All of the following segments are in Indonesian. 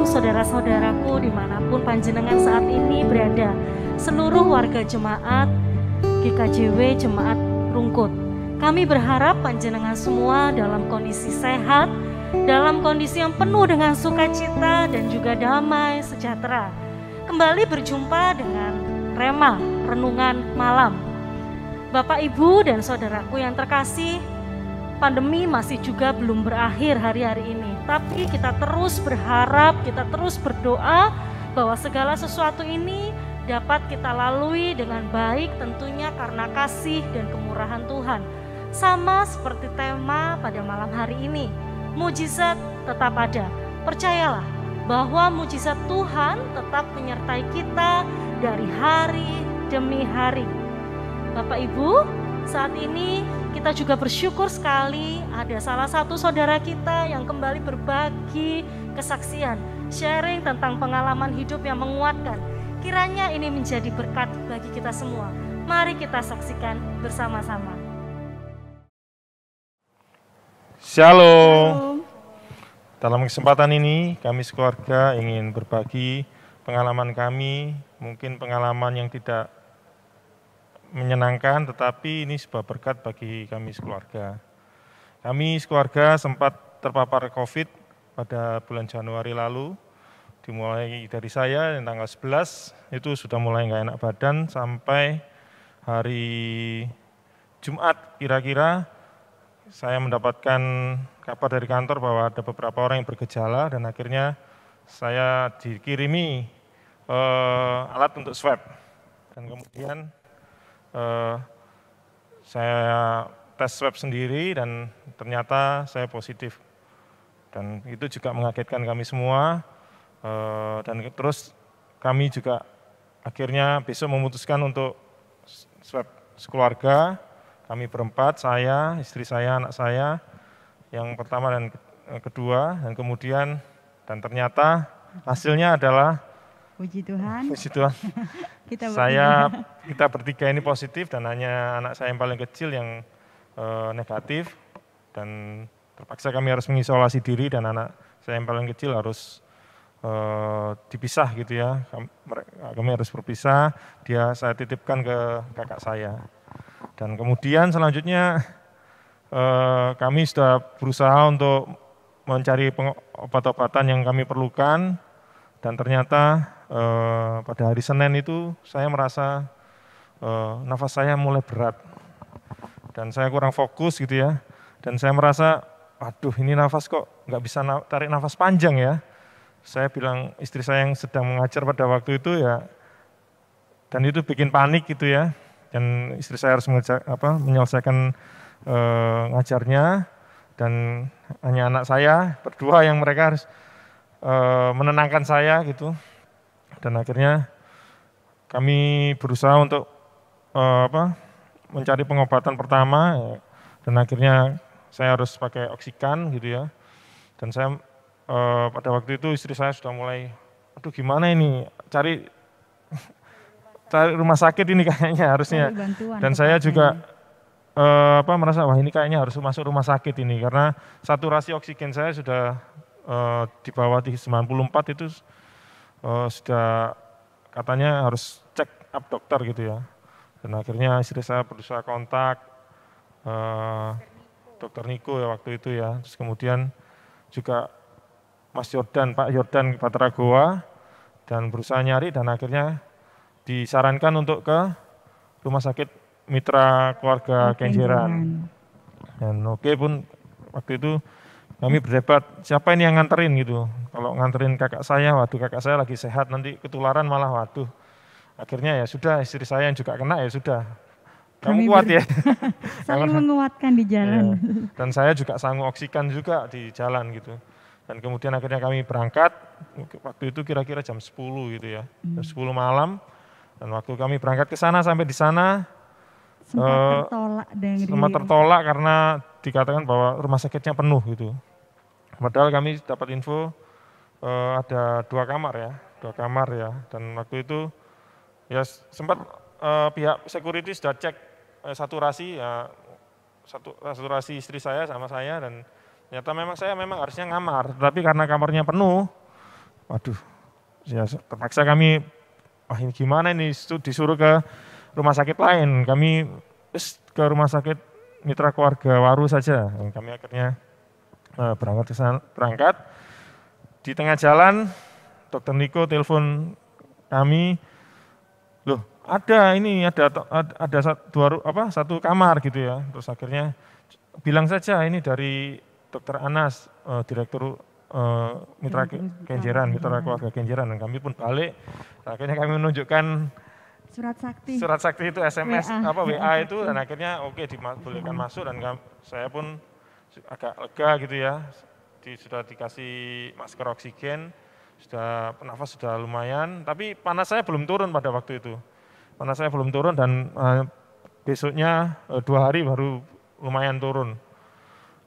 Shalom saudara-saudaraku dimanapun panjenengan saat ini berada, seluruh warga jemaat GKJW Jemaat Rungkut. Kami berharap panjenengan semua dalam kondisi sehat, dalam kondisi yang penuh dengan sukacita dan juga damai sejahtera. Kembali berjumpa dengan Rema, Renungan Malam. Bapak, Ibu, dan saudaraku yang terkasih, pandemi masih juga belum berakhir hari-hari ini, tapi kita terus berharap, kita terus berdoa bahwa segala sesuatu ini dapat kita lalui dengan baik, tentunya karena kasih dan kemurahan Tuhan. Sama seperti tema pada malam hari ini, mujizat tetap ada. Percayalah bahwa mujizat Tuhan tetap menyertai kita dari hari demi hari. Bapak Ibu, saat ini kita juga bersyukur sekali ada salah satu saudara kita yang kembali berbagi kesaksian, sharing tentang pengalaman hidup yang menguatkan. Kiranya ini menjadi berkat bagi kita semua. Mari kita saksikan bersama-sama. Shalom. Dalam kesempatan ini kami sekeluarga ingin berbagi pengalaman kami, mungkin pengalaman yang tidak menyenangkan, tetapi ini sebuah berkat bagi kami sekeluarga. Kami sekeluarga sempat terpapar COVID pada bulan Januari lalu, dimulai dari saya yang tanggal 11, itu sudah mulai nggak enak badan, sampai hari Jumat kira-kira saya mendapatkan kabar dari kantor bahwa ada beberapa orang yang bergejala, dan akhirnya saya dikirimi alat untuk swab, dan kemudian saya tes swab sendiri dan ternyata saya positif, dan itu juga mengagetkan kami semua. Dan terus kami juga akhirnya besok memutuskan untuk swab sekeluarga, kami berempat, saya, istri saya, anak saya, yang pertama dan kedua, dan kemudian dan ternyata hasilnya adalah puji Tuhan. Puji Tuhan. Kita bertiga ini positif, dan hanya anak saya yang paling kecil yang negatif, dan terpaksa kami harus mengisolasi diri, dan anak saya yang paling kecil harus dipisah gitu ya. Kami harus berpisah. Saya titipkan ke kakak saya. Dan kemudian selanjutnya kami sudah berusaha untuk mencari obat-obatan yang kami perlukan, dan ternyata pada hari Senin itu saya merasa nafas saya mulai berat dan saya kurang fokus gitu ya, dan saya merasa waduh, ini nafas kok nggak bisa tarik nafas panjang ya. Saya bilang istri saya yang sedang mengajar pada waktu itu ya, dan itu bikin panik gitu ya, dan istri saya harus menyelesaikan ngajarnya, dan hanya anak saya berdua yang mereka harus menenangkan saya gitu. Dan akhirnya kami berusaha untuk mencari pengobatan pertama, dan akhirnya saya harus pakai oksigen gitu ya. Dan saya pada waktu itu istri saya sudah mulai, aduh gimana ini, cari rumah sakit ini kayaknya harusnya. Dan saya juga merasa wah ini kayaknya harus masuk rumah sakit ini, karena saturasi oksigen saya sudah di bawah 94 itu sudah katanya harus check up dokter gitu ya. Dan akhirnya istri saya berusaha kontak dokter Niko ya waktu itu ya. Terus kemudian juga Mas Yordan, Pak Yordan Batra Goa, dan berusaha nyari, dan akhirnya disarankan untuk ke Rumah Sakit Mitra Keluarga Kenjeran. Dan oke pun waktu itu kami berdebat siapa ini yang nganterin gitu. Kalau nganterin kakak saya, waduh kakak saya lagi sehat, nanti ketularan malah waduh. Akhirnya ya sudah, istri saya yang juga kena ya sudah. Kamu kuat ya. Saling menguatkan di jalan. Ya. Dan saya juga sanggup oksigen juga di jalan gitu. Dan kemudian akhirnya kami berangkat, waktu itu kira-kira jam 10 gitu ya. Jam 10 malam, dan waktu kami berangkat ke sana, sampai di sana sempat tertolak karena dikatakan bahwa rumah sakitnya penuh gitu. Padahal kami dapat info ada 2 kamar ya, dan waktu itu ya sempat pihak security sudah cek saturasi ya, saturasi istri saya sama saya, dan ternyata saya memang harusnya ngamar, tapi karena kamarnya penuh, Waduh, ya terpaksa kami, wah ini gimana ini, disuruh ke rumah sakit lain. Kami ke rumah sakit Mitra Keluarga Waru saja. Kami akhirnya berangkat ke sana, di tengah jalan Dokter Niko telepon kami, loh ada satu kamar gitu ya. Terus akhirnya bilang saja ini dari Dokter Anas, Direktur Mitra Kenjeran, Mitra Keluarga Kenjeran, dan kami pun balik. Akhirnya kami menunjukkan surat sakti itu SMS WA itu, dan akhirnya oke, dibolehkan masuk, dan saya pun agak lega gitu ya. Sudah dikasih masker oksigen, sudah nafas sudah lumayan, tapi panas saya belum turun pada waktu itu. Panas saya belum turun, dan besoknya 2 hari baru lumayan turun.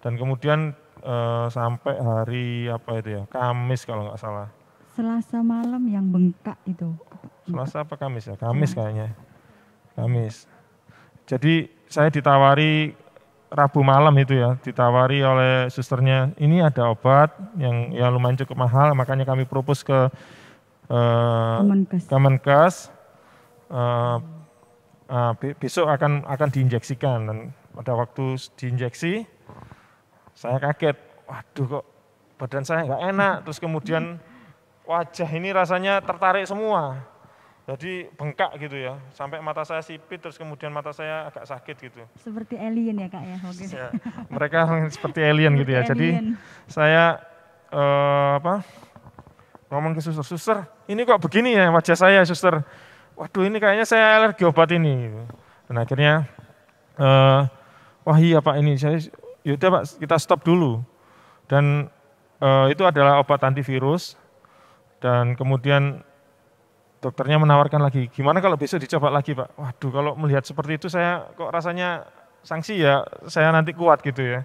Dan kemudian sampai hari Kamis kalau nggak salah. Selasa malam yang bengkak itu. Selasa apa Kamis ya? Kamis kayaknya. Kamis. Jadi saya ditawari Rabu malam itu ya, ditawari oleh susternya, ini ada obat yang ya lumayan cukup mahal, makanya kami propose ke Kemenkes. Besok akan diinjeksikan, dan pada waktu diinjeksi saya kaget, waduh kok badan saya nggak enak, terus kemudian wajah ini rasanya tertarik semua, jadi bengkak gitu ya, sampai mata saya sipit, terus kemudian mata saya agak sakit gitu. Seperti alien ya Kak ya? Ya, mereka seperti alien gitu ya. Jadi saya ngomong ke suster, ini kok begini ya wajah saya suster, waduh ini kayaknya saya alergi obat ini. Dan akhirnya, wah iya Pak ini, yaudah Pak kita stop dulu. Dan itu adalah obat antivirus, dan kemudian dokternya menawarkan lagi, gimana kalau besok dicoba lagi Pak? Waduh kalau melihat seperti itu saya kok rasanya sanksi ya, saya nanti kuat gitu ya.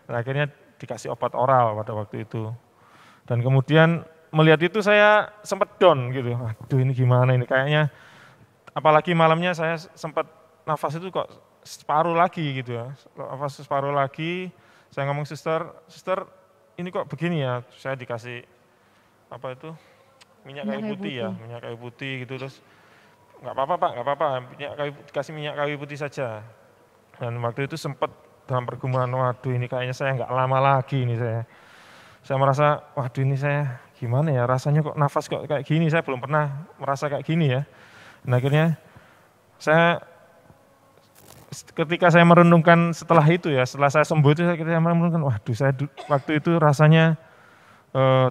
Dan akhirnya dikasih obat oral pada waktu itu. Dan kemudian melihat itu saya sempat down gitu, waduh ini gimana ini, kayaknya apalagi malamnya saya sempat nafas itu kok separuh lagi gitu ya. Nafas separuh lagi, saya ngomong suster ini kok begini ya, saya dikasih minyak kayu putih ya, minyak kayu putih gitu, terus nggak apa-apa Pak, nggak apa-apa, dikasih minyak kayu putih saja. Dan waktu itu sempat dalam pergumulan, waduh ini kayaknya saya nggak lama lagi ini saya merasa, waduh ini saya gimana ya, rasanya kok nafas kok kayak gini, saya belum pernah merasa kayak gini ya. Dan akhirnya ketika saya merenungkan setelah itu ya, setelah saya sembuh itu saya merenungkan, waduh saya waktu itu rasanya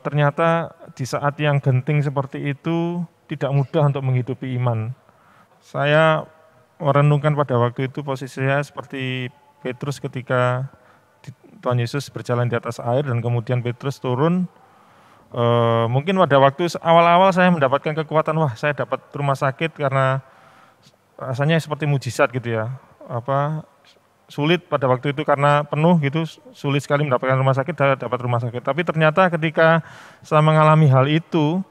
ternyata di saat yang genting seperti itu tidak mudah untuk menghidupi iman. Saya merenungkan pada waktu itu posisi saya seperti Petrus ketika Tuhan Yesus berjalan di atas air dan kemudian Petrus turun. Mungkin pada waktu awal-awal saya mendapatkan kekuatan, wah saya dapat rumah sakit karena rasanya seperti mujizat gitu ya. Sulit pada waktu itu karena penuh gitu, sulit sekali mendapatkan rumah sakit, dapat rumah sakit. Tapi ternyata ketika saya mengalami hal itu,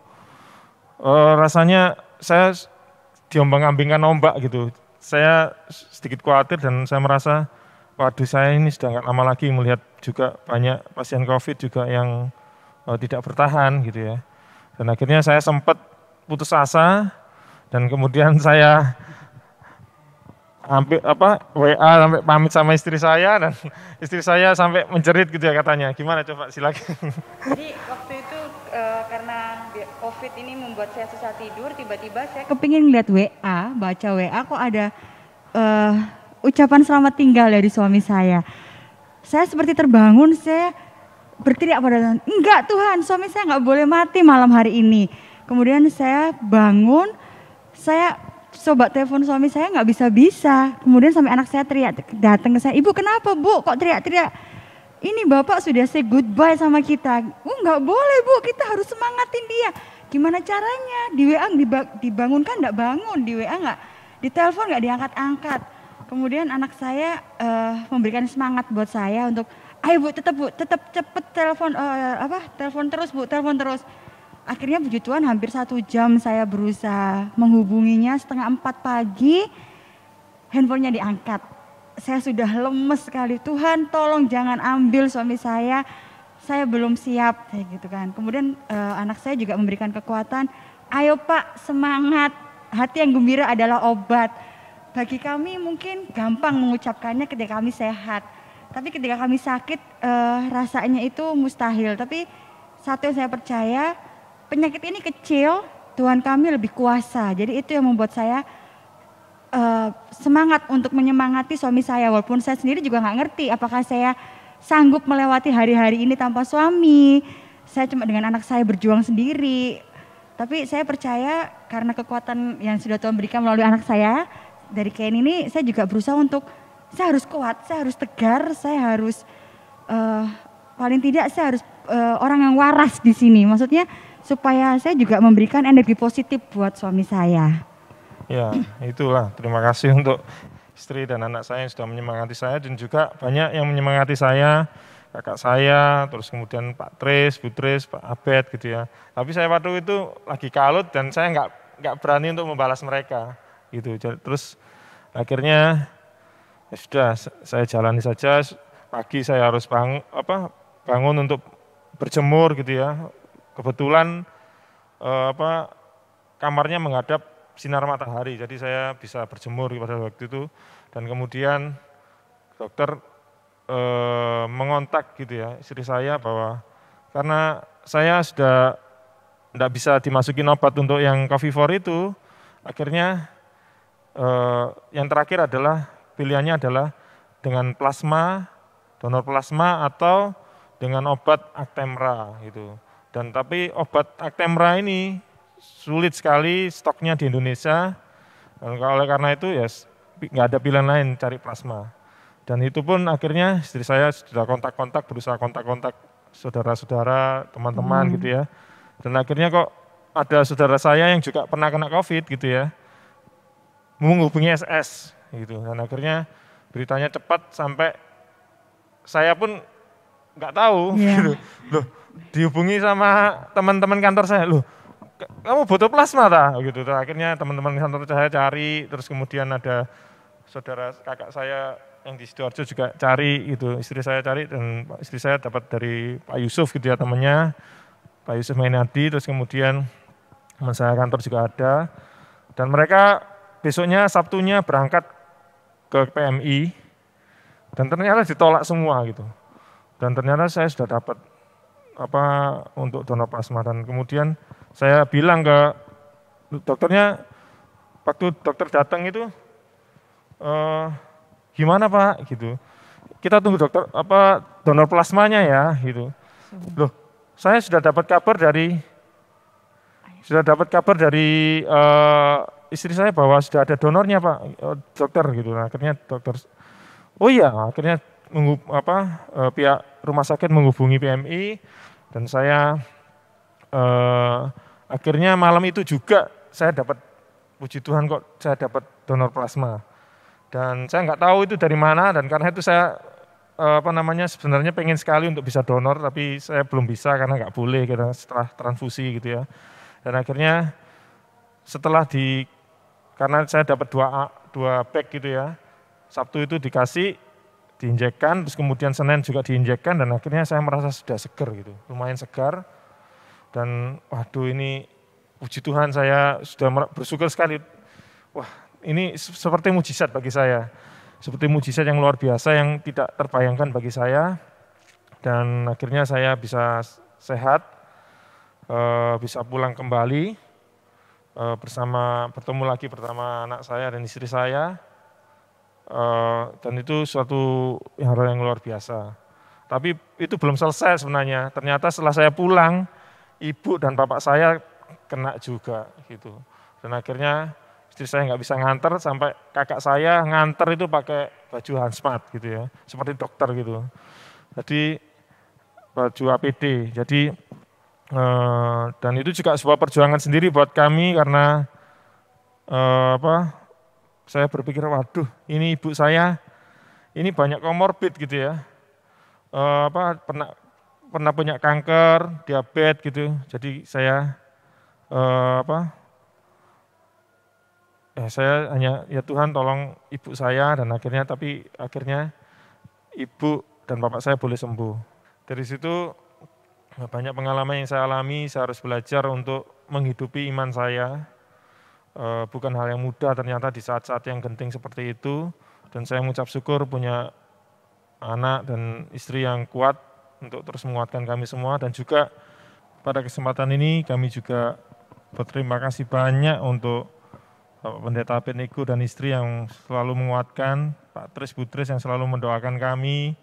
rasanya saya diombang-ambingkan ombak gitu. Saya sedikit khawatir dan saya merasa, waduh saya ini sudah nggak lama lagi melihat juga banyak pasien COVID juga yang tidak bertahan gitu ya. Dan akhirnya saya sempat putus asa dan kemudian saya WA sampai pamit sama istri saya, dan istri saya sampai menjerit gitu ya katanya. Gimana coba silakan. Jadi waktu itu karena COVID ini membuat saya susah tidur, tiba-tiba saya kepingin lihat WA, baca WA kok ada ucapan selamat tinggal dari suami saya. Saya seperti terbangun, saya berteriak pada Tuhan, enggak Tuhan, suami saya nggak boleh mati malam hari ini. Kemudian saya bangun, saya coba telepon suami saya nggak bisa. Kemudian sampai anak saya teriak, datang ke saya, ibu kenapa bu, kok teriak-teriak? Ini bapak sudah say goodbye sama kita. Nggak boleh bu, kita harus semangatin dia. Gimana caranya? Di WA dibangunkan nggak bangun, di WA nggak, di telepon nggak diangkat-angkat. Kemudian anak saya memberikan semangat buat saya untuk, ayo bu, tetap cepet telepon, telepon terus bu, telepon terus. Akhirnya puji Tuhan hampir 1 jam saya berusaha menghubunginya, 3:30 pagi handphonenya diangkat. Saya sudah lemes sekali, Tuhan tolong jangan ambil suami saya saya belum siap kayak gitu kan. Kemudian anak saya juga memberikan kekuatan, ayo Pak semangat, hati yang gembira adalah obat. Bagi kami mungkin gampang mengucapkannya ketika kami sehat, tapi ketika kami sakit rasanya itu mustahil. Tapi satu yang saya percaya, penyakit ini kecil, Tuhan kami lebih kuasa. Jadi itu yang membuat saya semangat untuk menyemangati suami saya, walaupun saya sendiri juga nggak ngerti apakah saya sanggup melewati hari-hari ini tanpa suami. Saya cuma dengan anak saya berjuang sendiri. Tapi saya percaya karena kekuatan yang sudah Tuhan berikan melalui anak saya dari Ken ini, saya juga berusaha untuk saya harus kuat, saya harus tegar, saya harus paling tidak saya harus orang yang waras di sini. Maksudnya supaya saya juga memberikan energi positif buat suami saya. Ya, itulah. Terima kasih untuk istri dan anak saya yang sudah menyemangati saya, dan juga banyak yang menyemangati saya, kakak saya, terus kemudian Pak Tris, Bu Tris, Pak Abed gitu ya. Tapi saya waktu itu lagi kalut dan saya nggak berani untuk membalas mereka gitu. Terus akhirnya ya sudah, saya jalani saja. Pagi saya harus bangun untuk berjemur gitu ya. Kebetulan kamarnya menghadap sinar matahari, jadi saya bisa berjemur pada waktu itu. Dan kemudian dokter mengontak gitu ya istri saya, bahwa karena saya sudah tidak bisa dimasukin obat untuk yang Covivor itu, akhirnya yang terakhir adalah pilihannya adalah dengan plasma, donor plasma, atau dengan obat Actemra gitu. Dan tapi obat Actemra ini sulit sekali stoknya di Indonesia, dan oleh karena itu ya nggak ada pilihan lain, cari plasma. Dan itu pun akhirnya istri saya sudah berusaha kontak-kontak saudara-saudara, teman-teman gitu ya. Dan akhirnya kok ada saudara saya yang juga pernah kena COVID gitu ya, menghubungi SS gitu. Dan akhirnya beritanya cepat sampai saya pun nggak tahu gitu. Loh, dihubungi sama teman-teman kantor saya, loh kamu butuh plasma gitu. Akhirnya teman-teman kantor saya cari, terus kemudian ada saudara kakak saya yang di Sidoarjo juga cari gitu, istri saya cari, dan istri saya dapat dari Pak Yusuf gitu ya, temannya Pak Yusuf Mainardi. Terus kemudian teman saya kantor juga ada, dan mereka besoknya Sabtunya berangkat ke PMI, dan ternyata ditolak semua gitu. Dan ternyata saya sudah dapat untuk donor plasma. Dan kemudian saya bilang ke dokternya, waktu dokter datang itu, gimana Pak gitu, kita tunggu dokter donor plasmanya ya gitu. Loh, saya sudah dapat kabar dari istri saya bahwa sudah ada donornya Pak, dokter gitu. Nah, akhirnya dokter, oh iya, akhirnya pihak rumah sakit menghubungi PMI, dan saya akhirnya malam itu juga saya dapat, puji Tuhan kok saya dapat donor plasma. Dan saya nggak tahu itu dari mana, dan karena itu saya sebenarnya pengen sekali untuk bisa donor, tapi saya belum bisa karena nggak boleh karena setelah transfusi gitu ya. Dan akhirnya karena saya dapat dua bag gitu ya, Sabtu itu diinjekkan, terus kemudian Senin juga diinjekkan, dan akhirnya saya merasa sudah segar gitu, lumayan segar. Dan waduh, ini puji Tuhan, saya sudah bersyukur sekali. Wah, ini seperti mujizat bagi saya. Seperti mujizat yang luar biasa yang tidak terbayangkan bagi saya. Dan akhirnya saya bisa sehat, bisa pulang kembali, bertemu lagi bersama anak saya dan istri saya. Dan itu suatu hal yang luar biasa. Tapi itu belum selesai sebenarnya. Ternyata setelah saya pulang, ibu dan bapak saya kena juga gitu. Dan akhirnya istri saya nggak bisa nganter, sampai kakak saya nganter itu pakai baju hazmat gitu ya, seperti dokter gitu. Jadi baju APD. Jadi dan itu juga sebuah perjuangan sendiri buat kami, karena saya berpikir, waduh, ini ibu saya ini banyak komorbid gitu ya, pernah punya kanker, diabetes gitu. Jadi saya saya hanya, ya Tuhan tolong ibu saya, dan akhirnya ibu dan bapak saya boleh sembuh. Dari situ banyak pengalaman yang saya alami, saya harus belajar untuk menghidupi iman saya. Bukan hal yang mudah ternyata di saat-saat yang genting seperti itu. Dan saya mengucap syukur punya anak dan istri yang kuat untuk terus menguatkan kami semua. Dan juga pada kesempatan ini kami juga berterima kasih banyak untuk Bapak Pendeta Abednego dan istri yang selalu menguatkan, Pak Tris Butris yang selalu mendoakan kami,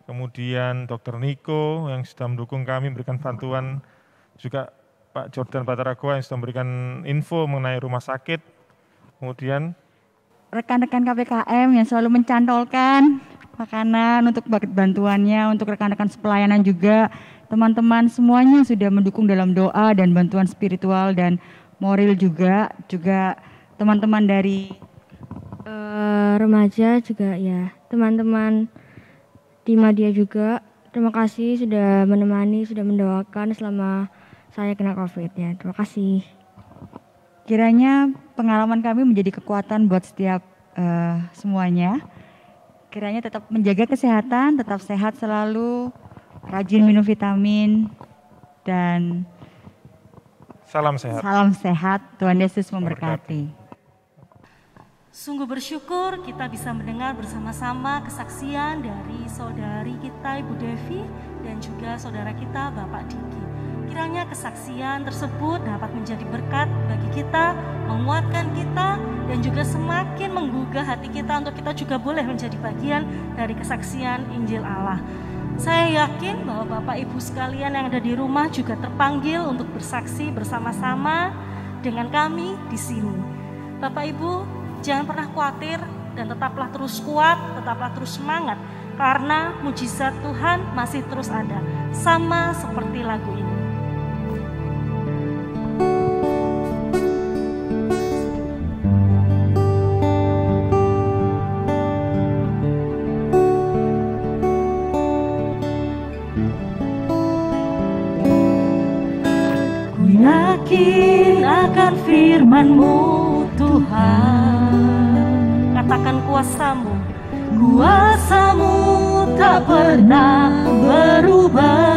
kemudian Dr. Niko yang sudah mendukung kami, memberikan bantuan, juga Pak Jordan Bataragoa yang sudah memberikan info mengenai rumah sakit, kemudian rekan-rekan KPKM yang selalu mencantolkan makanan untuk bantuannya, untuk rekan-rekan pelayanan juga, teman-teman semuanya sudah mendukung dalam doa dan bantuan spiritual dan moral juga teman-teman dari remaja juga ya, teman-teman di media juga, terima kasih sudah menemani, sudah mendoakan selama saya kena COVID ya, terima kasih. Kiranya pengalaman kami menjadi kekuatan buat setiap semuanya. Kiranya tetap menjaga kesehatan, tetap sehat selalu, rajin minum vitamin, dan salam sehat. Salam sehat, Tuhan Yesus memberkati. Sungguh bersyukur kita bisa mendengar bersama-sama kesaksian dari saudari kita Ibu Devi dan juga saudara kita Bapak Diki. Kiranya kesaksian tersebut dapat menjadi berkat bagi kita, menguatkan kita, dan juga semakin menggugah hati kita untuk kita juga boleh menjadi bagian dari kesaksian Injil Allah. Saya yakin bahwa Bapak Ibu sekalian yang ada di rumah juga terpanggil untuk bersaksi bersama-sama dengan kami di sini. Bapak Ibu, jangan pernah khawatir dan tetaplah terus kuat, tetaplah terus semangat, karena mujizat Tuhan masih terus ada, sama seperti lagu ini. Ku yakin akan firman-Mu Tuhan, katakan kuasa-Mu, kuasa-Mu tak pernah berubah.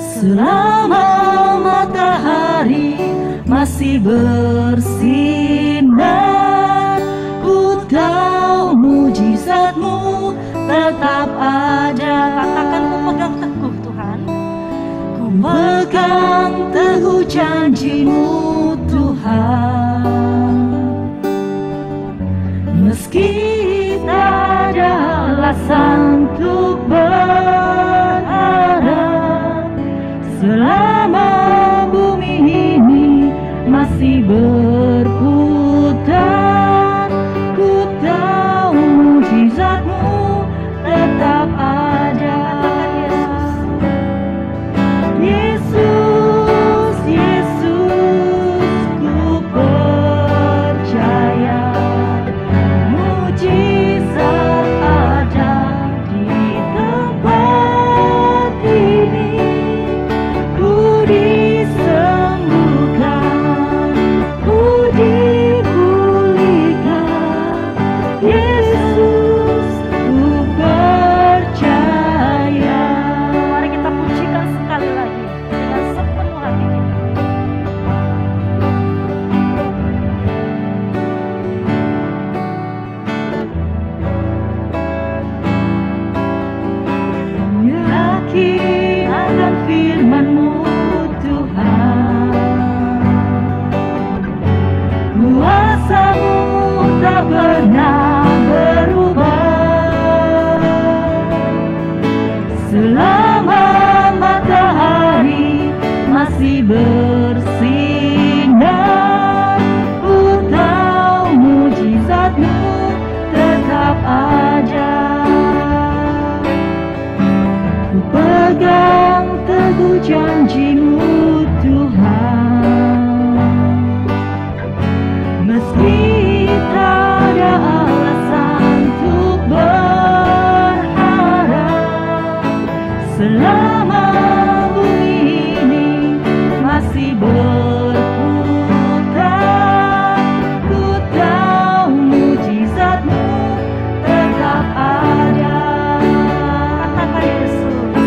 Selama matahari masih bersinar, ku tahu mujizat-Mu tetap ada. Katakan ku pegang teguh Tuhan, ku pegang teguh janji-Mu Tuhan. Meski tak ada alasan untuk berharap, selama bumi ini masih berputar, ku tahu mujizat-Mu tetap ada. Yesus, Yesus, ku percaya mujizat ada di tempat ini. Ku disembuhkan, ku dipulihkan. Yesus, ku percaya. Mari kita pujikan sekali lagi dengan sepenuh hati kita. Yakin akan firman-Mu Tuhan, kuasa-Mu tak pernah berubah. Selama matahari masih bersinar, ku tahu mujizat-Mu tetap ada. Ku pegang teguh janji-Mu Tuhan, meski tak ada alasan untuk berharap, selama bumi ini masih berputar, ku tahu mujizat-Mu tetap ada. Katakan Yesus,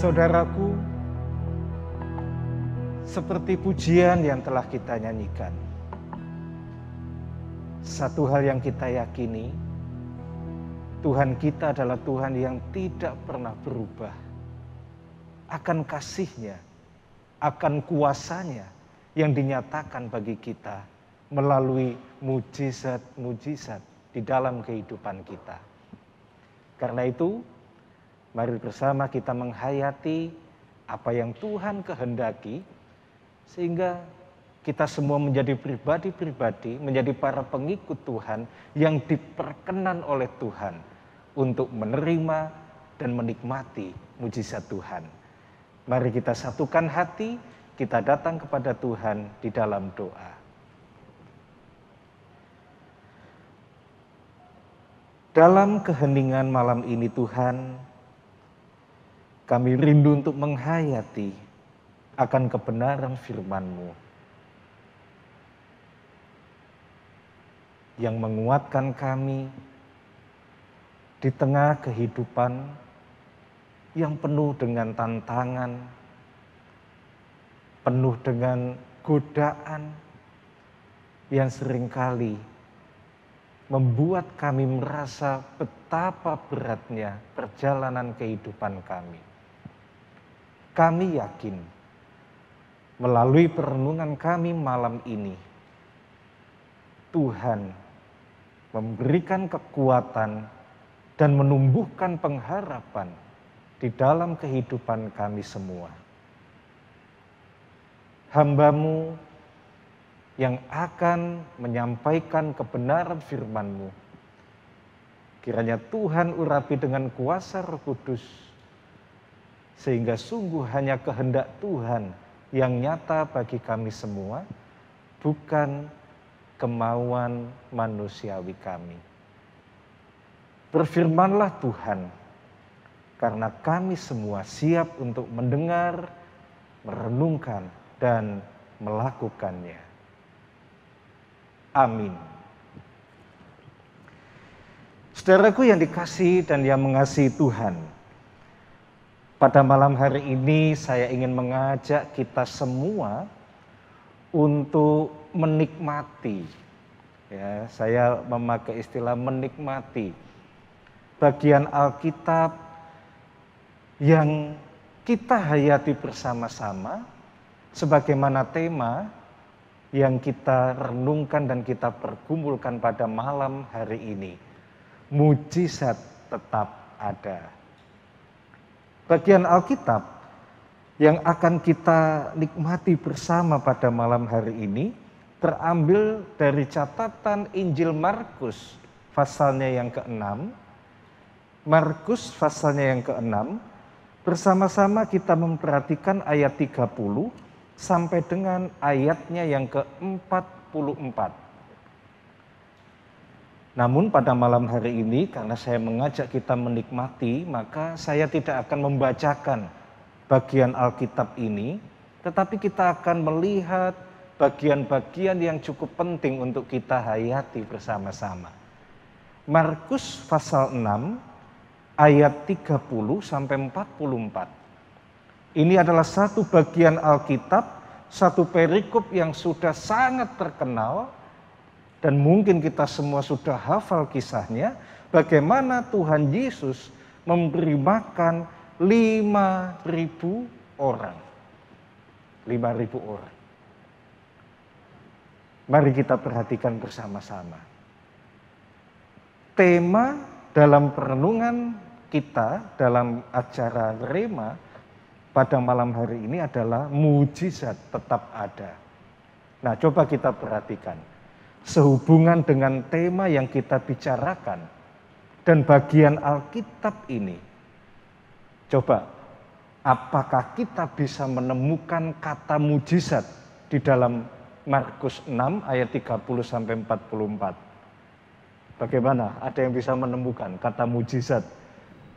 Saudaraku, seperti pujian yang telah kita nyanyikan, satu hal yang kita yakini, Tuhan kita adalah Tuhan yang tidak pernah berubah. Akan kasih-Nya, akan kuasa-Nya yang dinyatakan bagi kita melalui mujizat-mujizat di dalam kehidupan kita. Karena itu, mari bersama kita menghayati apa yang Tuhan kehendaki, sehingga kita semua menjadi pribadi-pribadi, menjadi para pengikut Tuhan yang diperkenan oleh Tuhan untuk menerima dan menikmati mujizat Tuhan. Mari kita satukan hati, kita datang kepada Tuhan di dalam doa. Dalam keheningan malam ini Tuhan, kami rindu untuk menghayati akan kebenaran firman-Mu yang menguatkan kami di tengah kehidupan yang penuh dengan tantangan, penuh dengan godaan yang seringkali membuat kami merasa betapa beratnya perjalanan kehidupan kami. Kami yakin melalui perenungan kami malam ini, Tuhan memberikan kekuatan dan menumbuhkan pengharapan di dalam kehidupan kami semua. Hamba-Mu yang akan menyampaikan kebenaran firman-Mu, kiranya Tuhan urapi dengan kuasa Roh Kudus, sehingga sungguh hanya kehendak Tuhan yang nyata bagi kami semua, bukan kemauan manusiawi kami. Berfirmanlah Tuhan, karena kami semua siap untuk mendengar, merenungkan, dan melakukannya. Amin. Saudaraku yang dikasihi dan yang mengasihi Tuhan, pada malam hari ini saya ingin mengajak kita semua untuk menikmati, ya, saya memakai istilah menikmati bagian Alkitab yang kita hayati bersama-sama sebagaimana tema yang kita renungkan dan kita pergumulkan pada malam hari ini. Mujizat tetap ada. Bagian Alkitab yang akan kita nikmati bersama pada malam hari ini terambil dari catatan Injil Markus pasalnya yang ke-6. Markus pasalnya yang ke-6, bersama-sama kita memperhatikan ayat 30 sampai dengan ayatnya yang ke-44. Namun pada malam hari ini, karena saya mengajak kita menikmati, maka saya tidak akan membacakan bagian Alkitab ini, tetapi kita akan melihat bagian-bagian yang cukup penting untuk kita hayati bersama-sama. Markus pasal 6, ayat 30 sampai 44. Ini adalah satu bagian Alkitab, satu perikop yang sudah sangat terkenal, dan mungkin kita semua sudah hafal kisahnya, bagaimana Tuhan Yesus memberi makan 5.000 orang. 5.000 orang. Mari kita perhatikan bersama-sama. Tema dalam perenungan kita dalam acara Rema pada malam hari ini adalah mujizat tetap ada. Nah, coba kita perhatikan sehubungan dengan tema yang kita bicarakan dan bagian Alkitab ini. Coba, apakah kita bisa menemukan kata mujizat di dalam Markus 6 ayat 30 sampai 44? Bagaimana? Ada yang bisa menemukan kata mujizat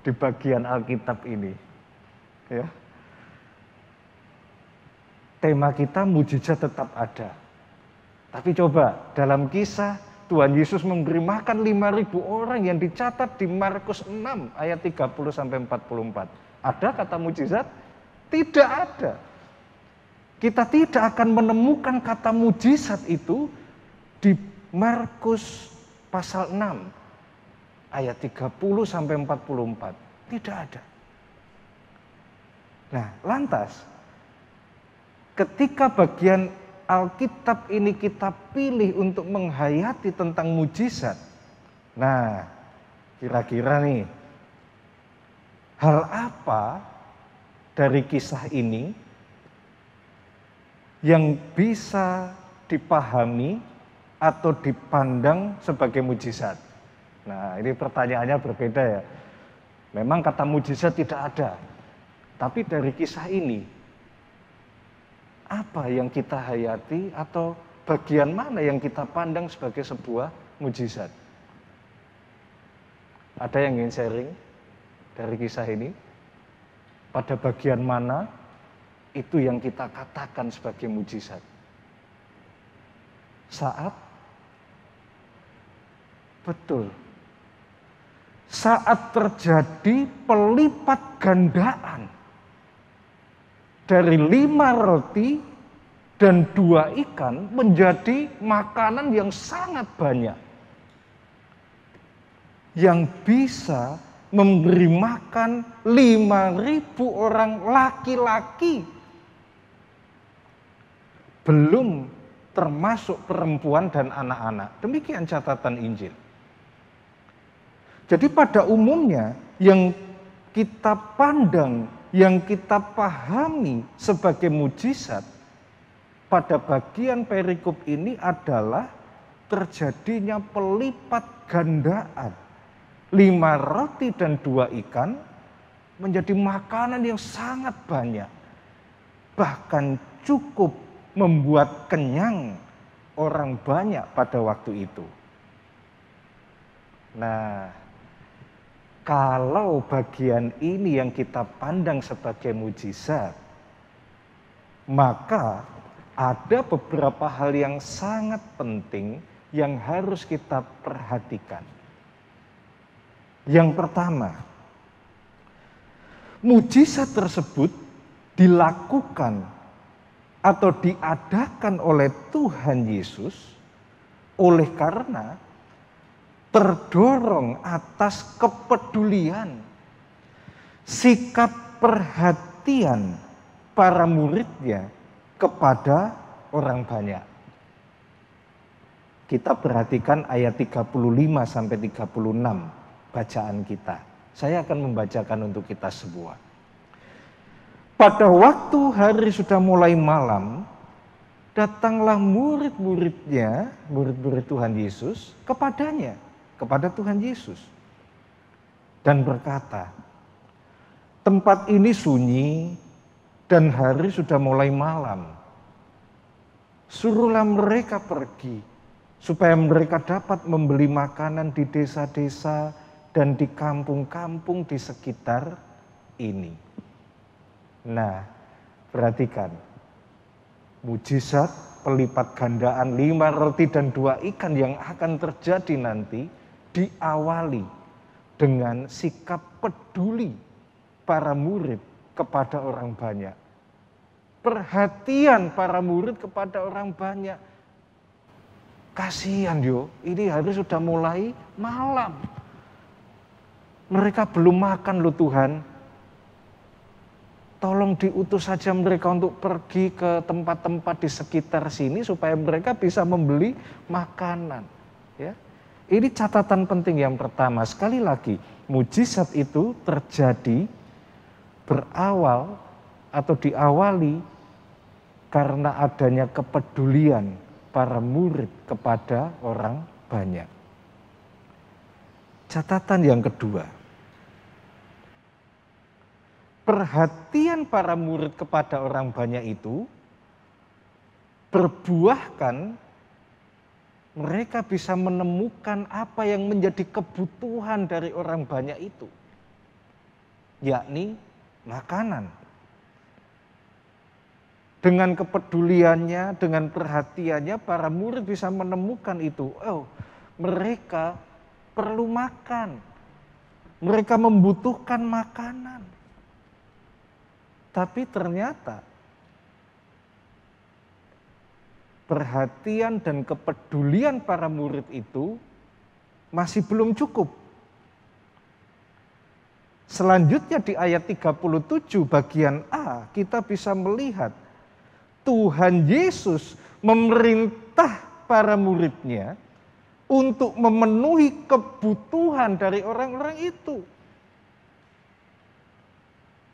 di bagian Alkitab ini? Ya. Tema kita mujizat tetap ada. Tapi coba dalam kisah Tuhan Yesus memberi makan 5.000 orang yang dicatat di Markus 6 ayat 30 sampai 44. Ada kata mujizat? Tidak ada. Kita tidak akan menemukan kata mujizat itu di Markus pasal 6 ayat 30 sampai 44. Tidak ada. Nah, lantas ketika bagian Alkitab ini kita pilih untuk menghayati tentang mujizat. Nah, kira-kira nih, hal apa dari kisah ini yang bisa dipahami atau dipandang sebagai mujizat? Nah, ini pertanyaannya berbeda ya. Memang kata mujizat tidak ada. Tapi dari kisah ini, apa yang kita hayati atau bagian mana yang kita pandang sebagai sebuah mujizat? Ada yang ingin sharing dari kisah ini? Pada bagian mana itu yang kita katakan sebagai mujizat? Saat betul. Saat terjadi pelipat gandaan dari 5 roti dan 2 ikan menjadi makanan yang sangat banyak. Yang bisa memberi makan 5.000 orang laki-laki. Belum termasuk perempuan dan anak-anak. Demikian catatan Injil. Jadi pada umumnya yang kita pandang, yang kita pahami sebagai mujizat pada bagian perikop ini adalah terjadinya pelipat gandaan. 5 roti dan 2 ikan menjadi makanan yang sangat banyak. Bahkan cukup membuat kenyang orang banyak pada waktu itu. Nah, kalau bagian ini yang kita pandang sebagai mujizat, maka ada beberapa hal yang sangat penting yang harus kita perhatikan. Yang pertama, mujizat tersebut dilakukan atau diadakan oleh Tuhan Yesus oleh karena terdorong atas kepedulian, sikap perhatian para muridnya kepada orang banyak. Kita perhatikan ayat 35 sampai 36 bacaan kita. Saya akan membacakan untuk kita semua. Pada waktu hari sudah mulai malam, datanglah murid-muridnya, murid-murid Tuhan Yesus kepadanya, kepada Tuhan Yesus. Dan berkata, tempat ini sunyi dan hari sudah mulai malam. Suruhlah mereka pergi, supaya mereka dapat membeli makanan di desa-desa dan di kampung-kampung di sekitar ini. Nah, perhatikan. Mujizat pelipat gandaan 5 roti dan 2 ikan yang akan terjadi nanti diawali dengan sikap peduli para murid kepada orang banyak. Perhatian para murid kepada orang banyak. Kasihan yo, ini hari sudah mulai malam. Mereka belum makan loh Tuhan. tolong diutus saja mereka untuk pergi ke tempat-tempat di sekitar sini supaya mereka bisa membeli makanan. Ya. Ini catatan penting yang pertama. Sekali lagi, mujizat itu terjadi berawal atau diawali karena adanya kepedulian para murid kepada orang banyak. Catatan yang kedua, perhatian para murid kepada orang banyak itu berbuahkan mereka bisa menemukan apa yang menjadi kebutuhan dari orang banyak itu, yakni makanan. Dengan kepeduliannya, dengan perhatiannya, para murid bisa menemukan itu. Oh, mereka perlu makan. Mereka membutuhkan makanan. Tapi ternyata perhatian dan kepedulian para murid itu masih belum cukup. Selanjutnya di ayat 37 bagian A kita bisa melihat Tuhan Yesus memerintah para muridnya untuk memenuhi kebutuhan dari orang-orang itu.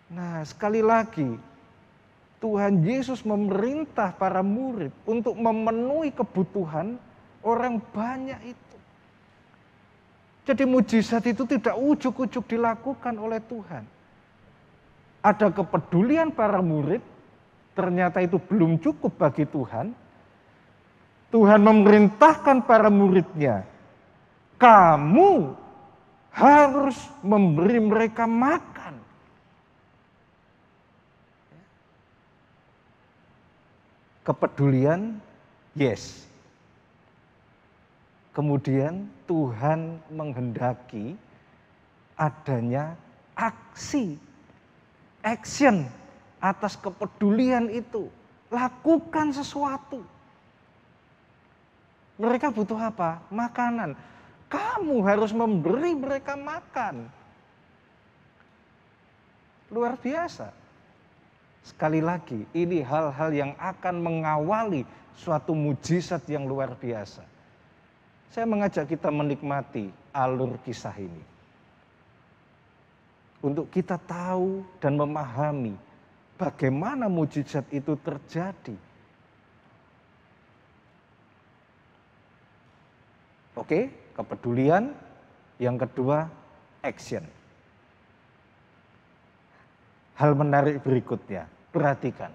Nah, sekali lagi, Tuhan Yesus memerintah para murid untuk memenuhi kebutuhan orang banyak itu. Jadi mujizat itu tidak ujuk-ujuk dilakukan oleh Tuhan. Ada kepedulian para murid, ternyata itu belum cukup bagi Tuhan. Tuhan memerintahkan para muridnya, kamu harus memberi mereka makan. Kepedulian, yes. Kemudian Tuhan menghendaki adanya aksi, action atas kepedulian itu. Lakukan sesuatu. Mereka butuh apa? Makanan. Kamu harus memberi mereka makan. Luar biasa. Sekali lagi, ini hal-hal yang akan mengawali suatu mujizat yang luar biasa. Saya mengajak kita menikmati alur kisah ini. Untuk kita tahu dan memahami bagaimana mujizat itu terjadi. Oke, kepedulian. Yang kedua, action. Hal menarik berikutnya, perhatikan.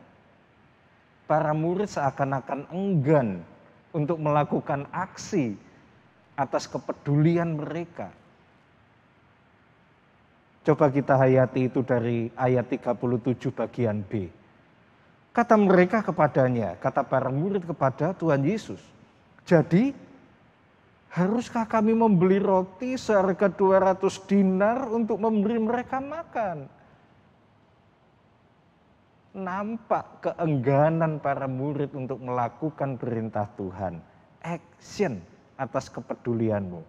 Para murid seakan-akan enggan untuk melakukan aksi atas kepedulian mereka. Coba kita hayati itu dari ayat 37 bagian B. Kata mereka kepadanya, kata para murid kepada Tuhan Yesus, jadi haruskah kami membeli roti seharga 200 dinar untuk memberi mereka makan? Nampak keengganan para murid untuk melakukan perintah Tuhan. Action atas kepedulianmu.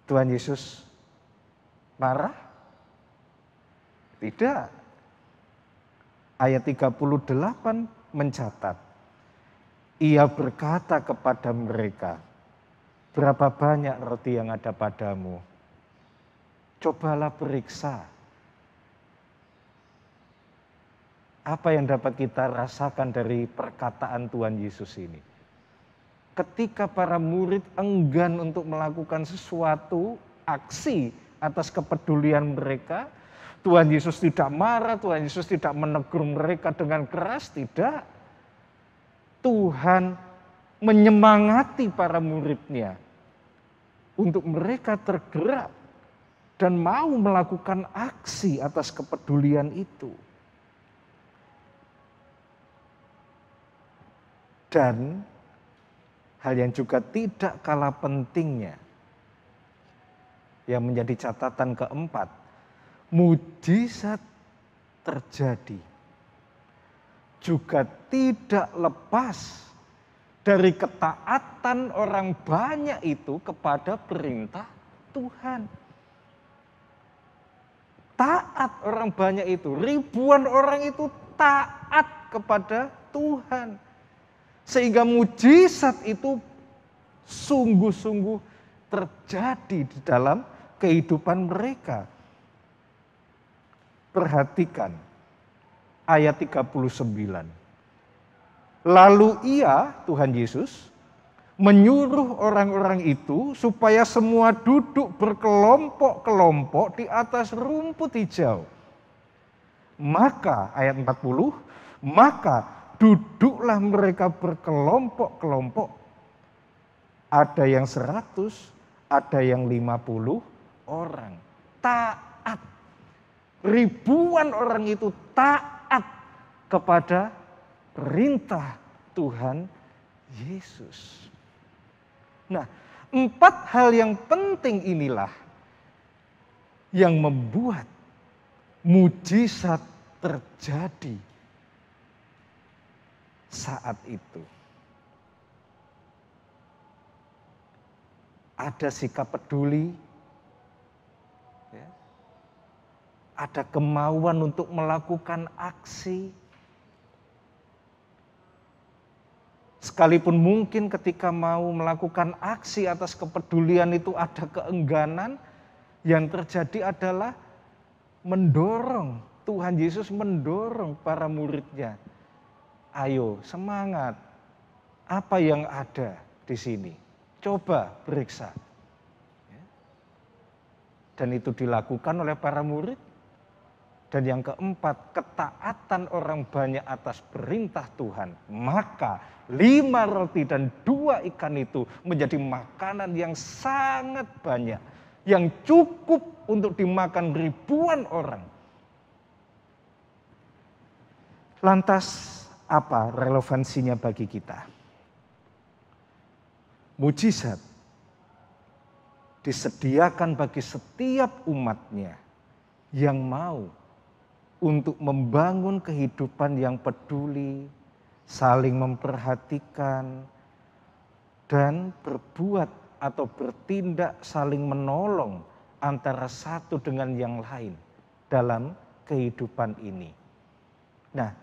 Tuhan Yesus marah? Tidak. Ayat 38 mencatat. Ia berkata kepada mereka, berapa banyak roti yang ada padamu? Cobalah periksa. Apa yang dapat kita rasakan dari perkataan Tuhan Yesus ini? Ketika para murid enggan untuk melakukan sesuatu aksi atas kepedulian mereka, Tuhan Yesus tidak marah, Tuhan Yesus tidak menegur mereka dengan keras, tidak. Tuhan menyemangati para muridnya untuk mereka tergerak dan mau melakukan aksi atas kepedulian itu. Dan hal yang juga tidak kalah pentingnya, yang menjadi catatan keempat, mujizat terjadi juga tidak lepas dari ketaatan orang banyak itu kepada perintah Tuhan. Taat orang banyak itu, ribuan orang itu taat kepada Tuhan. Sehingga mujizat itu sungguh-sungguh terjadi di dalam kehidupan mereka. Perhatikan ayat 39. Lalu ia, Tuhan Yesus, menyuruh orang-orang itu supaya semua duduk berkelompok-kelompok di atas rumput hijau. Maka, ayat 40, maka duduklah mereka berkelompok-kelompok. Ada yang 100, ada yang 50 orang. Taat. Ribuan orang itu taat kepada perintah Tuhan Yesus. Nah, 4 hal yang penting inilah yang membuat mujizat terjadi saat itu. Ada sikap peduli, ya. Ada kemauan untuk melakukan aksi. Sekalipun mungkin ketika mau melakukan aksi atas kepedulian itu ada keengganan, yang terjadi adalah mendorong, Tuhan Yesus mendorong para muridnya. Ayo semangat, apa yang ada di sini? Coba periksa. Dan itu dilakukan oleh para murid. Dan yang keempat, ketaatan orang banyak atas perintah Tuhan. Maka 5 roti dan 2 ikan itu menjadi makanan yang sangat banyak. Yang cukup untuk dimakan ribuan orang. Lantas apa relevansinya bagi kita? Mujizat disediakan bagi setiap umatnya yang mau untuk membangun kehidupan yang peduli, saling memperhatikan, dan berbuat atau bertindak saling menolong antara satu dengan yang lain dalam kehidupan ini. Nah,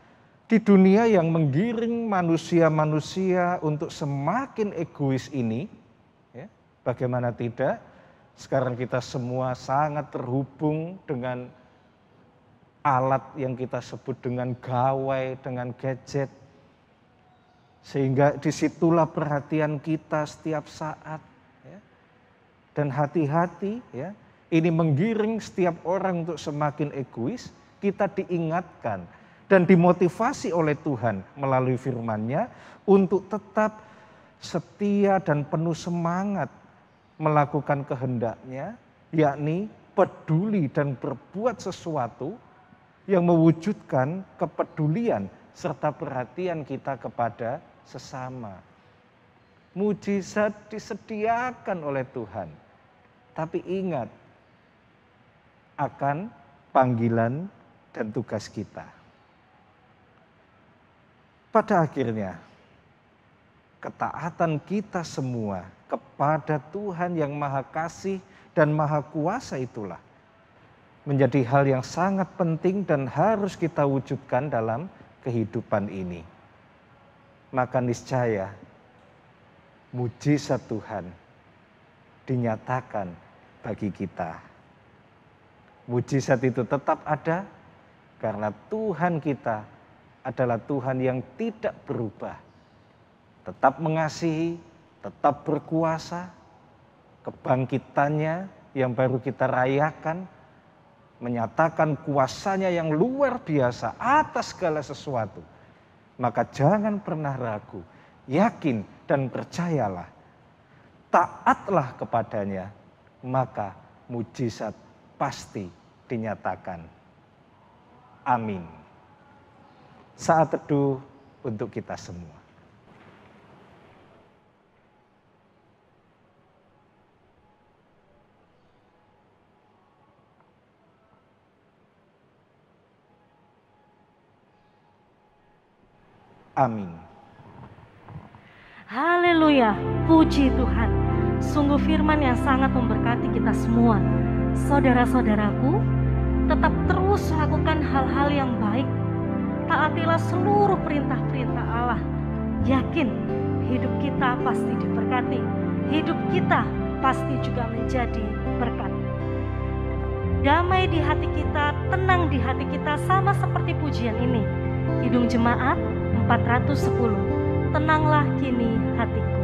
di dunia yang menggiring manusia-manusia untuk semakin egois ini, ya, bagaimana tidak, sekarang kita semua sangat terhubung dengan alat yang kita sebut dengan gawai, dengan gadget. Sehingga disitulah perhatian kita setiap saat. Ya. Dan hati-hati, ya, ini menggiring setiap orang untuk semakin egois, kita diingatkan dan dimotivasi oleh Tuhan melalui firman-Nya untuk tetap setia dan penuh semangat melakukan kehendak-Nya, yakni peduli dan berbuat sesuatu yang mewujudkan kepedulian serta perhatian kita kepada sesama. Mujizat disediakan oleh Tuhan. Tapi ingat akan panggilan dan tugas kita. Pada akhirnya, ketaatan kita semua kepada Tuhan yang Maha Kasih dan Maha Kuasa itulah menjadi hal yang sangat penting dan harus kita wujudkan dalam kehidupan ini. Maka niscaya mujizat Tuhan dinyatakan bagi kita. Mujizat itu tetap ada karena Tuhan kita adalah Tuhan yang tidak berubah. Tetap mengasihi, tetap berkuasa. Kebangkitannya yang baru kita rayakan menyatakan kuasanya yang luar biasa atas segala sesuatu. Maka jangan pernah ragu, yakin dan percayalah. Taatlah kepadanya, maka mujizat pasti dinyatakan. Amin. Saat teduh untuk kita semua. Amin. Haleluya, puji Tuhan. Sungguh firman yang sangat memberkati kita semua. Saudara-saudaraku, Tetap terus lakukan hal-hal yang baik. Taatilah seluruh perintah-perintah Allah. Yakin hidup kita pasti diberkati. Hidup kita pasti juga menjadi berkat. Damai di hati kita, tenang di hati kita, sama seperti pujian ini. Kidung Jemaat 410. Tenanglah kini hatiku.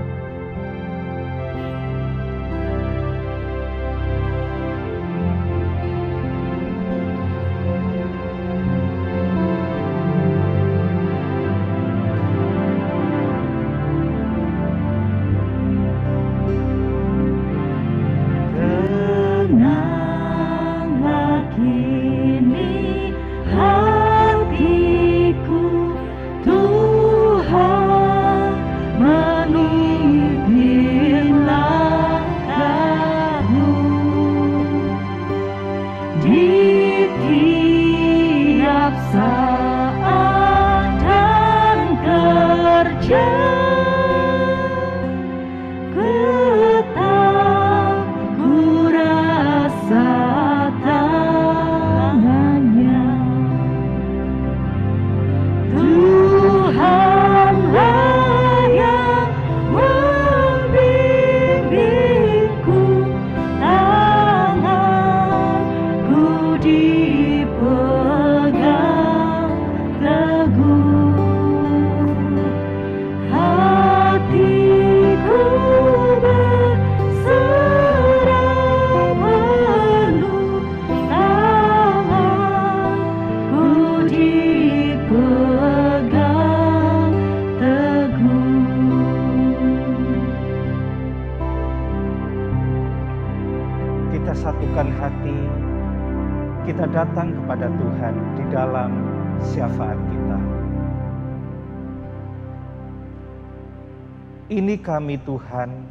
Satukan hati, kita datang kepada Tuhan di dalam syafaat kita. Ini kami Tuhan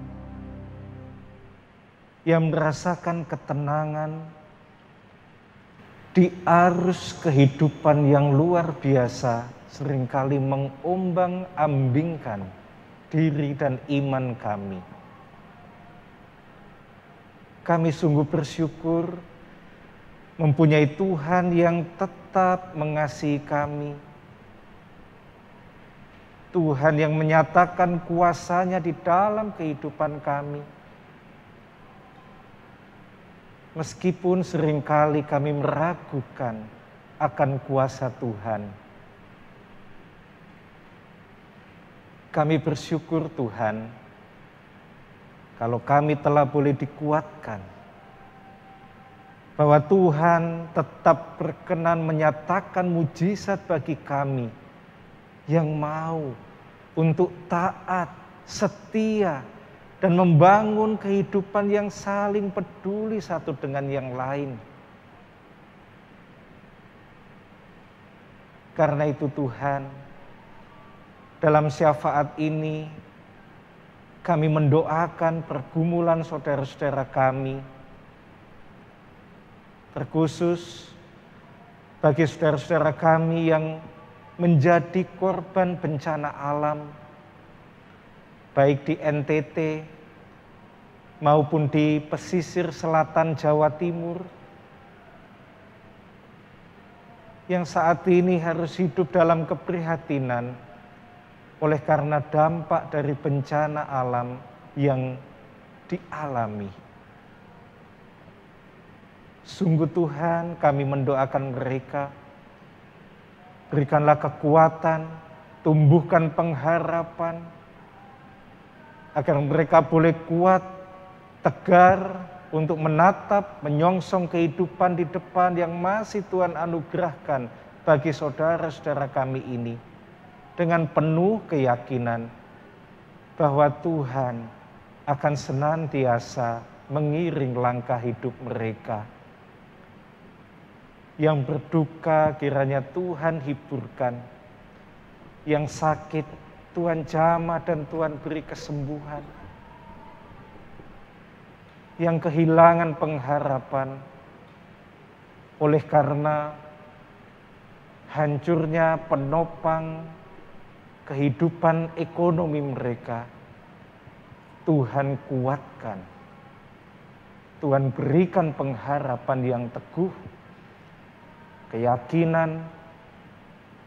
yang merasakan ketenangan di arus kehidupan yang luar biasa, seringkali mengombang-ambingkan diri dan iman kami. Kami sungguh bersyukur mempunyai Tuhan yang tetap mengasihi kami. Tuhan yang menyatakan kuasa-Nya di dalam kehidupan kami. Meskipun seringkali kami meragukan akan kuasa Tuhan. Kami bersyukur Tuhan, kalau kami telah boleh dikuatkan, bahwa Tuhan tetap berkenan menyatakan mujizat bagi kami yang mau untuk taat, setia, dan membangun kehidupan yang saling peduli satu dengan yang lain. Karena itu Tuhan, dalam syafaat ini, kami mendoakan pergumulan saudara-saudara kami, terkhusus bagi saudara-saudara kami yang menjadi korban bencana alam, baik di NTT maupun di pesisir selatan Jawa Timur, yang saat ini harus hidup dalam keprihatinan oleh karena dampak dari bencana alam yang dialami. Sungguh Tuhan, kami mendoakan mereka, berikanlah kekuatan, tumbuhkan pengharapan, agar mereka boleh kuat, tegar, untuk menatap, menyongsong kehidupan di depan yang masih Tuhan anugerahkan bagi saudara-saudara kami ini. Dengan penuh keyakinan bahwa Tuhan akan senantiasa mengiring langkah hidup mereka. Yang berduka kiranya Tuhan hiburkan, yang sakit Tuhan jamah dan Tuhan beri kesembuhan, yang kehilangan pengharapan oleh karena hancurnya penopang kehidupan ekonomi mereka, Tuhan kuatkan, Tuhan berikan pengharapan yang teguh, keyakinan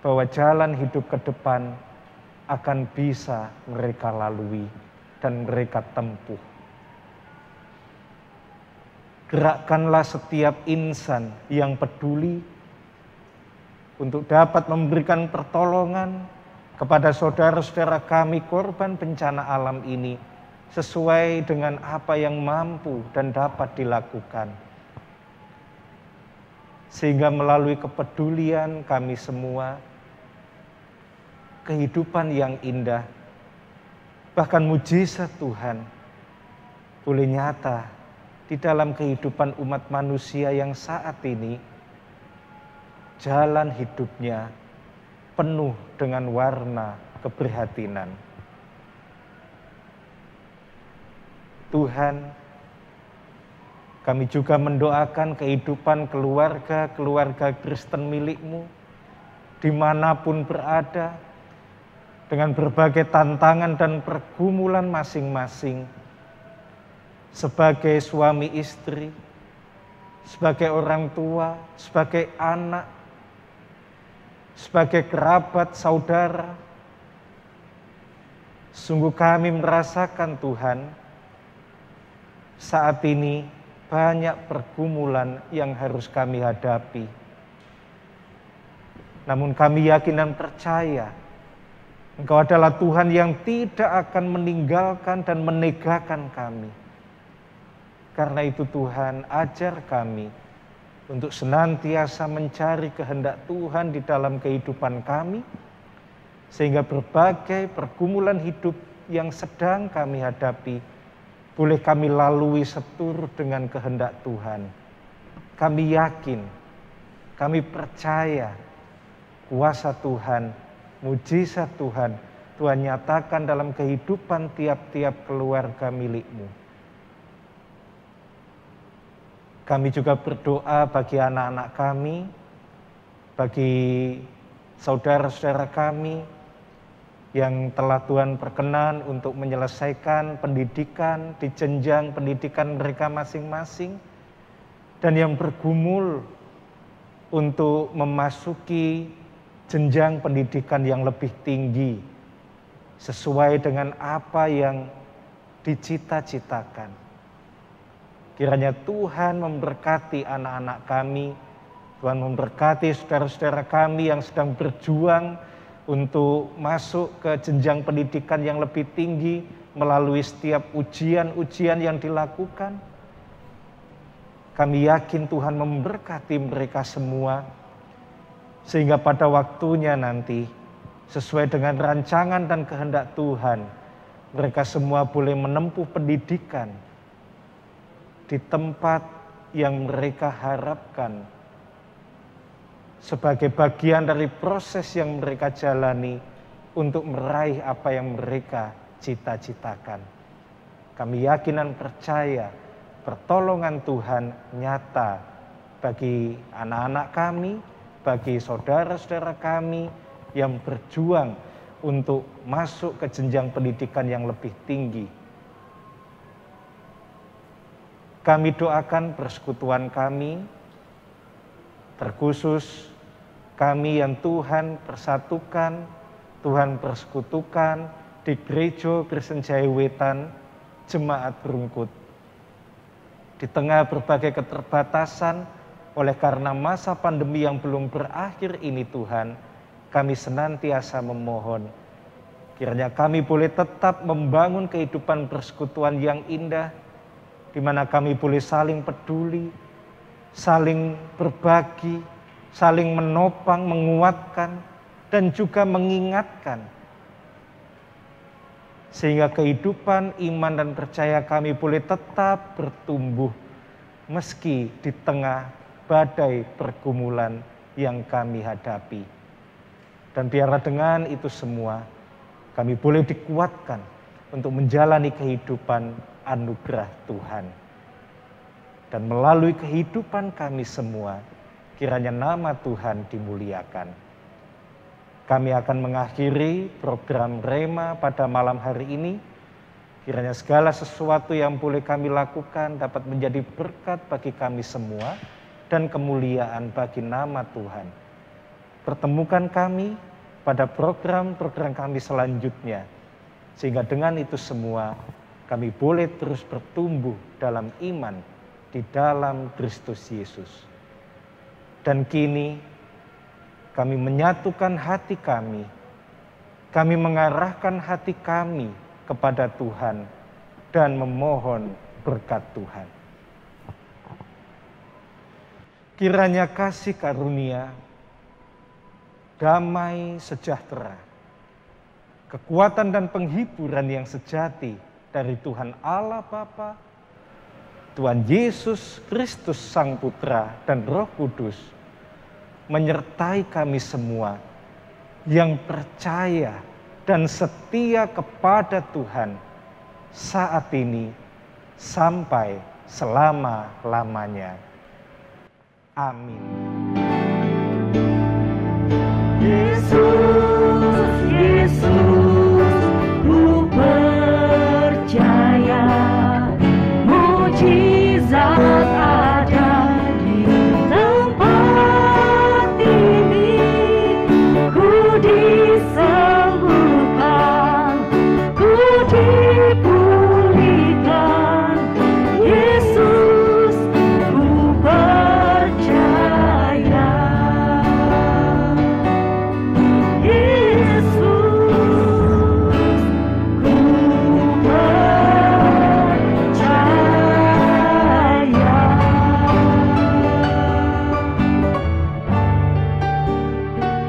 bahwa jalan hidup ke depan akan bisa mereka lalui dan mereka tempuh. Gerakkanlah setiap insan yang peduli untuk dapat memberikan pertolongan kepada saudara-saudara kami korban bencana alam ini sesuai dengan apa yang mampu dan dapat dilakukan. Sehingga melalui kepedulian kami semua, kehidupan yang indah, bahkan mujizat Tuhan boleh nyata di dalam kehidupan umat manusia yang saat ini jalan hidupnya penuh dengan warna keprihatinan. Tuhan, kami juga mendoakan kehidupan keluarga-keluarga Kristen milik-Mu dimanapun berada, dengan berbagai tantangan dan pergumulan masing-masing, sebagai suami istri, sebagai orang tua, sebagai anak, sebagai kerabat, saudara. Sungguh kami merasakan Tuhan, saat ini banyak pergumulan yang harus kami hadapi. Namun kami yakin dan percaya Engkau adalah Tuhan yang tidak akan meninggalkan dan menegakkan kami. Karena itu Tuhan, ajar kami untuk senantiasa mencari kehendak Tuhan di dalam kehidupan kami, sehingga berbagai pergumulan hidup yang sedang kami hadapi boleh kami lalui seturut dengan kehendak Tuhan. Kami yakin, kami percaya kuasa Tuhan, mujizat Tuhan, Tuhan nyatakan dalam kehidupan tiap-tiap keluarga milik-Mu. Kami juga berdoa bagi anak-anak kami, bagi saudara-saudara kami yang telah Tuhan perkenan untuk menyelesaikan pendidikan di jenjang pendidikan mereka masing-masing, dan yang bergumul untuk memasuki jenjang pendidikan yang lebih tinggi sesuai dengan apa yang dicita-citakan. Kiranya Tuhan memberkati anak-anak kami, Tuhan memberkati saudara-saudara kami yang sedang berjuang untuk masuk ke jenjang pendidikan yang lebih tinggi melalui setiap ujian-ujian yang dilakukan. Kami yakin Tuhan memberkati mereka semua, sehingga pada waktunya nanti, sesuai dengan rancangan dan kehendak Tuhan, mereka semua boleh menempuh pendidikan di tempat yang mereka harapkan, sebagai bagian dari proses yang mereka jalani untuk meraih apa yang mereka cita-citakan. Kami yakin dan percaya pertolongan Tuhan nyata bagi anak-anak kami, bagi saudara-saudara kami yang berjuang untuk masuk ke jenjang pendidikan yang lebih tinggi. Kami doakan persekutuan kami, terkhusus kami yang Tuhan persatukan, Tuhan persekutukan di Gereja Kristen Jaya Wetan, Jemaat Rungkut. Di tengah berbagai keterbatasan, oleh karena masa pandemi yang belum berakhir ini Tuhan, kami senantiasa memohon, kiranya kami boleh tetap membangun kehidupan persekutuan yang indah, di mana kami boleh saling peduli, saling berbagi, saling menopang, menguatkan, dan juga mengingatkan. Sehingga kehidupan iman dan percaya kami boleh tetap bertumbuh meski di tengah badai pergumulan yang kami hadapi. Dan biarlah dengan itu semua kami boleh dikuatkan untuk menjalani kehidupan anugerah Tuhan. Dan melalui kehidupan kami semua, kiranya nama Tuhan dimuliakan. Kami akan mengakhiri program Rema pada malam hari ini. Kiranya segala sesuatu yang boleh kami lakukan dapat menjadi berkat bagi kami semua. dan kemuliaan bagi nama Tuhan. Pertemukan kami pada program-program kami selanjutnya, sehingga dengan itu semua kami boleh terus bertumbuh dalam iman di dalam Kristus Yesus. Dan kini kami menyatukan hati kami mengarahkan hati kami kepada Tuhan dan memohon berkat Tuhan. Kiranya kasih karunia, damai sejahtera, kekuatan dan penghiburan yang sejati dari Tuhan Allah Bapa, Tuhan Yesus Kristus Sang Putra dan Roh Kudus menyertai kami semua yang percaya dan setia kepada Tuhan saat ini sampai selama-lamanya. Amin. Yesus, Yesus, ku percaya mujizat ada di tempat ini. Ku disembuhkan, ku dipulihkan. Yesus, ku percaya. Yesus, ku percaya.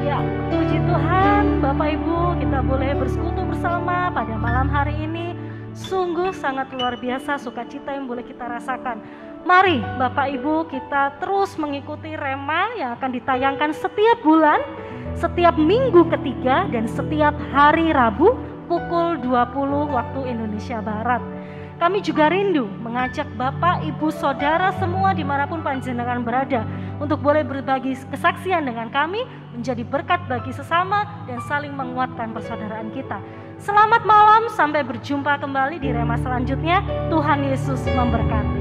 Ya, puji Tuhan, Bapak Ibu, kita boleh bersekutu bersama pada malam hari ini. Sungguh sangat luar biasa sukacita yang boleh kita rasakan. Mari Bapak Ibu, kita terus mengikuti Rema yang akan ditayangkan setiap bulan, setiap minggu ketiga dan setiap hari Rabu pukul 20 waktu Indonesia Barat. Kami juga rindu mengajak Bapak, Ibu, Saudara semua dimanapun panjenengan berada untuk boleh berbagi kesaksian dengan kami, menjadi berkat bagi sesama dan saling menguatkan persaudaraan kita. Selamat malam, sampai berjumpa kembali di Rema selanjutnya. Tuhan Yesus memberkati.